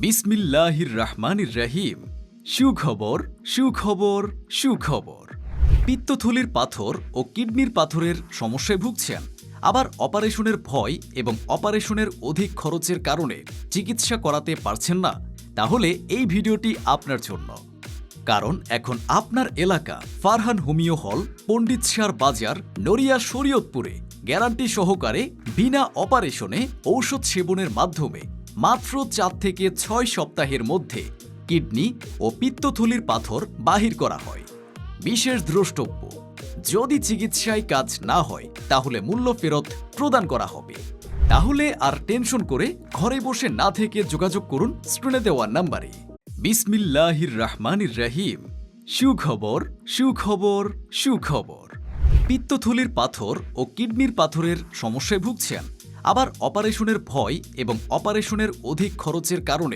বিসমিল্লাহির রহমানির রহিম। সুখবর সুখবর সুখবর। পিত্তথলির পাথর ও কিডনির পাথরের সমস্যায় ভুগছেন, আবার অপারেশনের ভয় এবং অপারেশনের অধিক খরচের কারণে চিকিৎসা করাতে পারছেন না? তাহলে এই ভিডিওটি আপনার জন্য। কারণ এখন আপনার এলাকা ফারহান হোমিও হল, পণ্ডিত শাহর বাজার, নড়িয়া শরীয়তপুরে গ্যারান্টি সহকারে বিনা অপারেশনে ঔষধ সেবনের মাধ্যমে মাত্র 4 থেকে 6 সপ্তাহের মধ্যে কিডনি ও পিত্তথলির পাথর বাহির করা হয়। বিশেষ দ্রষ্টব্য: যদি চিকিৎসায় কাজ না হয় তাহলে মূল্য ফেরত প্রদান করা হবে। তাহলে আর টেনশন করে ঘরে বসে না থেকে যোগাযোগ করুন স্ক্রিনে দেওয়া নাম্বারে। বিসমিল্লাহির রহমানির রহিম। সুখবর সুখবর সুখবর। পিত্তথলির পাথর ও কিডনির পাথরের সমস্যায় ভুগছেন, আবার অপারেশনের ভয় এবং অপারেশনের অধিক খরচের কারণে